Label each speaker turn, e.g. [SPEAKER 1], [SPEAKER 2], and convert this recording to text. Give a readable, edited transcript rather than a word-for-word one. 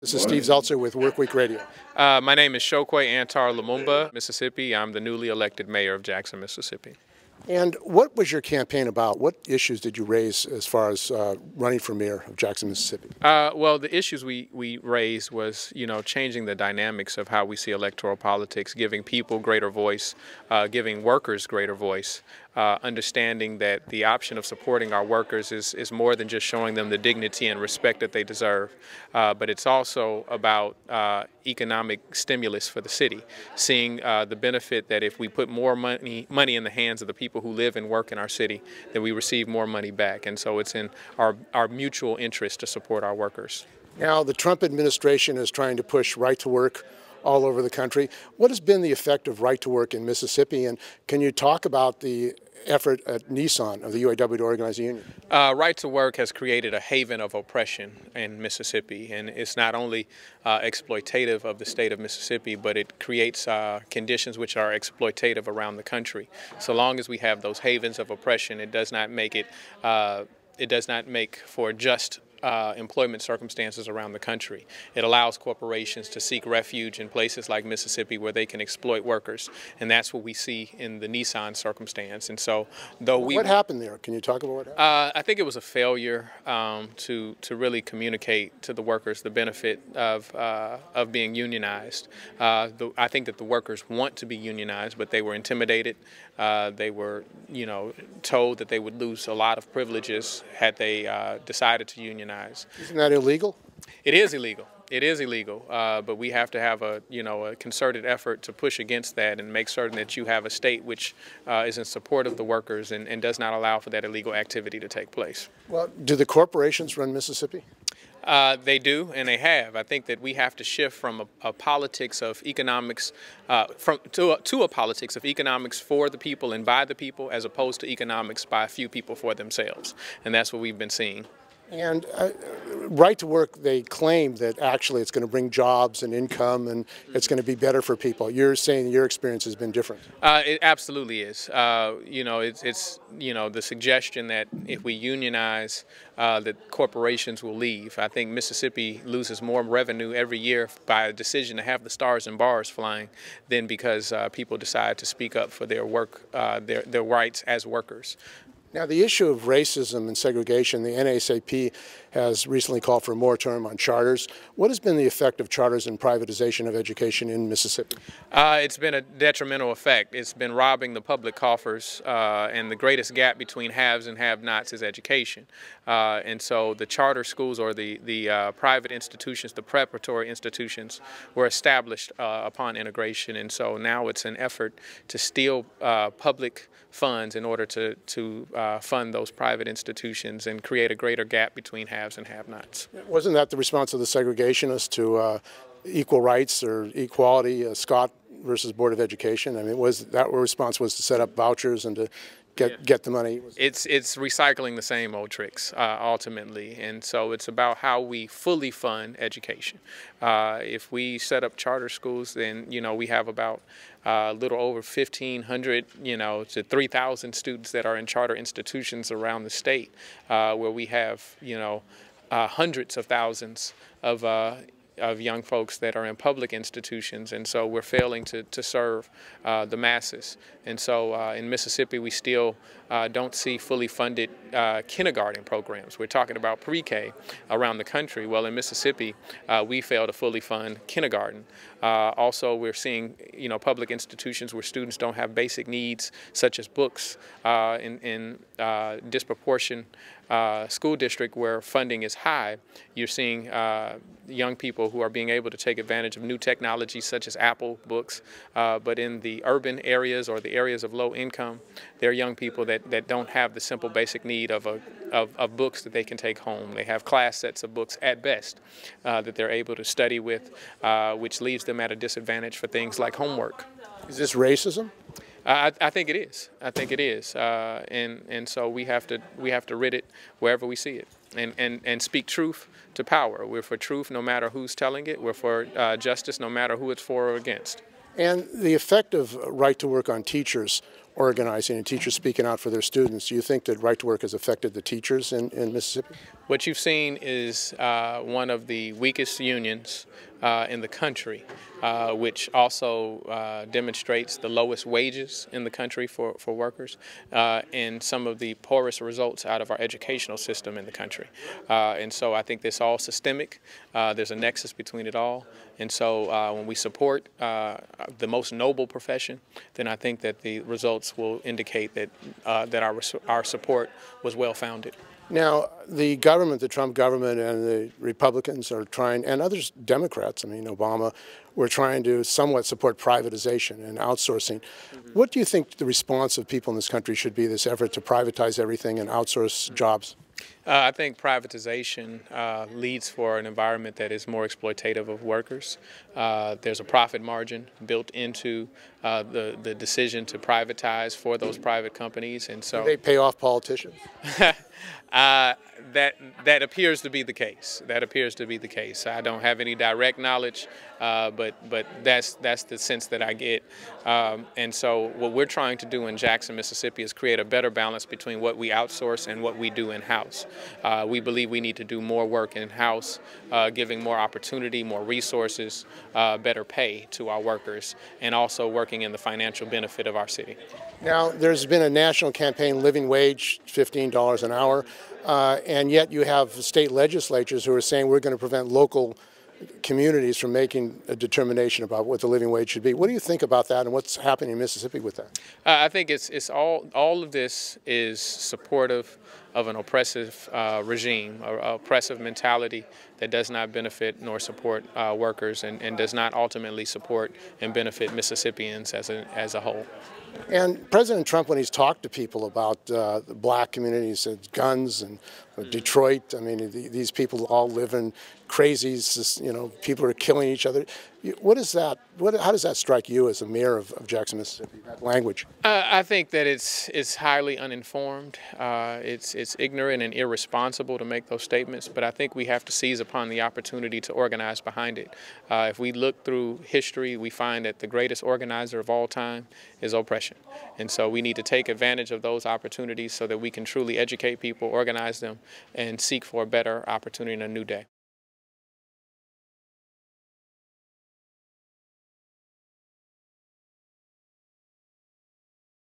[SPEAKER 1] This is Steve Zeltzer with Workweek Radio.
[SPEAKER 2] My name is Chokwe Antar Lamumba, Mississippi. I'm the newly elected mayor of Jackson, Mississippi.
[SPEAKER 1] And what was your campaign about? What issues did you raise as far as running for mayor of Jackson, Mississippi?
[SPEAKER 2] Well, the issues we raised was, changing the dynamics of how we see electoral politics, giving people greater voice, giving workers greater voice, understanding that the option of supporting our workers is more than just showing them the dignity and respect that they deserve, but it's also about economic stimulus for the city, seeing the benefit that if we put more money in the hands of the people who live and work in our city, that we receive more money back. And so it's in our mutual interest to support our workers.
[SPEAKER 1] Now, the Trump administration is trying to push right to work all over the country. What has been the effect of right to work in Mississippi? And can you talk about the effort at Nissan of the UAW to organize a union?
[SPEAKER 2] Right to work has created a haven of oppression in Mississippi, and it's not only exploitative of the state of Mississippi, but it creates conditions which are exploitative around the country. So long as we have those havens of oppression, it does not make for just employment circumstances around the country. It allows corporations to seek refuge in places like Mississippi where they can exploit workers, and that's what we see in the Nissan circumstance. And so,
[SPEAKER 1] what happened there? Can you talk about what happened?
[SPEAKER 2] I think it was a failure to really communicate to the workers the benefit of being unionized. I think that the workers want to be unionized, but they were intimidated. They were, told that they would lose a lot of privileges had they decided to unionize.
[SPEAKER 1] Isn't that illegal?
[SPEAKER 2] It is illegal. It is illegal, but we have to have a concerted effort to push against that and make certain that you have a state which is in support of the workers and does not allow for that illegal activity to take place.
[SPEAKER 1] Well, do the corporations run Mississippi?
[SPEAKER 2] They do, and they have. I think that we have to shift from a politics of economics to a politics of economics for the people and by the people, as opposed to economics by a few people for themselves. And that's what we've been seeing.
[SPEAKER 1] And right to work, they claim that actually it's going to bring jobs and income and it's going to be better for people. You're saying your experience has been different.
[SPEAKER 2] It absolutely is. It's the suggestion that if we unionize, that corporations will leave. I think Mississippi loses more revenue every year by a decision to have the stars and bars flying than because people decide to speak up for their work, their rights as workers.
[SPEAKER 1] Now, the issue of racism and segregation, the NAACP has recently called for a moratorium on charters. What has been the effect of charters and privatization of education in Mississippi?
[SPEAKER 2] It's been a detrimental effect. It's been robbing the public coffers, and the greatest gap between haves and have-nots is education. And so the charter schools, or the private institutions, the preparatory institutions, were established upon integration. And so now it's an effort to steal public funds in order to fund those private institutions and create a greater gap between haves and have-nots.
[SPEAKER 1] Wasn't that the response of the segregationists to equal rights or equality, Scott versus Board of Education? I mean, that response was to set up vouchers and to get the money?
[SPEAKER 2] It's recycling the same old tricks, ultimately, and so it's about how we fully fund education. If we set up charter schools, then we have about a little over 1,500, to 3,000 students that are in charter institutions around the state, where we have, hundreds of thousands of young folks that are in public institutions, and so we're failing to serve the masses. And so in Mississippi, we still don't see fully funded kindergarten programs. We're talking about pre-K around the country. Well, in Mississippi, we fail to fully fund kindergarten. Also, we're seeing public institutions where students don't have basic needs such as books in disproportion school district where funding is high. You're seeing young people who are being able to take advantage of new technologies such as Apple books, but in the urban areas or the areas of low income, there are young people that don't have the simple basic need of books that they can take home. They have class sets of books at best that they're able to study with, which leaves them at a disadvantage for things like homework.
[SPEAKER 1] Is this racism?
[SPEAKER 2] I think it is. I think it is, and so we have to rid it wherever we see it, and speak truth to power. We're for truth no matter who's telling it. We're for justice no matter who it's for or against.
[SPEAKER 1] And the effect of right to work on teachers, organizing and teachers speaking out for their students. Do you think that Right to Work has affected the teachers in Mississippi?
[SPEAKER 2] What you've seen is one of the weakest unions in the country, which also demonstrates the lowest wages in the country for workers, and some of the poorest results out of our educational system in the country. And so I think this all systemic. There's a nexus between it all. And so when we support the most noble profession, then I think that the results will indicate that, our support was well-founded.
[SPEAKER 1] Now, the government, the Trump government and the Republicans are trying, and others, Democrats, I mean, Obama, were trying to somewhat support privatization and outsourcing. What do you think the response of people in this country should be, this effort to privatize everything and outsource jobs?
[SPEAKER 2] I think privatization leads for an environment that is more exploitative of workers. There's a profit margin built into the decision to privatize for those private companies, and so
[SPEAKER 1] do they pay off politicians?
[SPEAKER 2] That appears to be the case. That appears to be the case. I don't have any direct knowledge, but that's the sense that I get. And so what we're trying to do in Jackson, Mississippi, is create a better balance between what we outsource and what we do in-house. We believe we need to do more work in-house, giving more opportunity, more resources, better pay to our workers, and also working in the financial benefit of our city.
[SPEAKER 1] Now, there's been a national campaign, living wage, $15 an hour, and yet you have state legislatures who are saying we're going to prevent local communities from making a determination about what the living wage should be. What do you think about that, and what's happening in Mississippi with that?
[SPEAKER 2] I think it's all of this is supportive of an oppressive regime, an oppressive mentality that does not benefit nor support workers, and does not ultimately support and benefit Mississippians as a whole.
[SPEAKER 1] And President Trump, when he's talked to people about the black communities and guns and Detroit, I mean, these people all live in crazies, you know, people are killing each other. What is that? How does that strike you as a mayor of Jackson, Mississippi, that language?
[SPEAKER 2] I think that it's highly uninformed. It's ignorant and irresponsible to make those statements, but I think we have to seize upon the opportunity to organize behind it. If we look through history, we find that the greatest organizer of all time is oppression. And so we need to take advantage of those opportunities so that we can truly educate people, organize them, and seek for a better opportunity in a new day.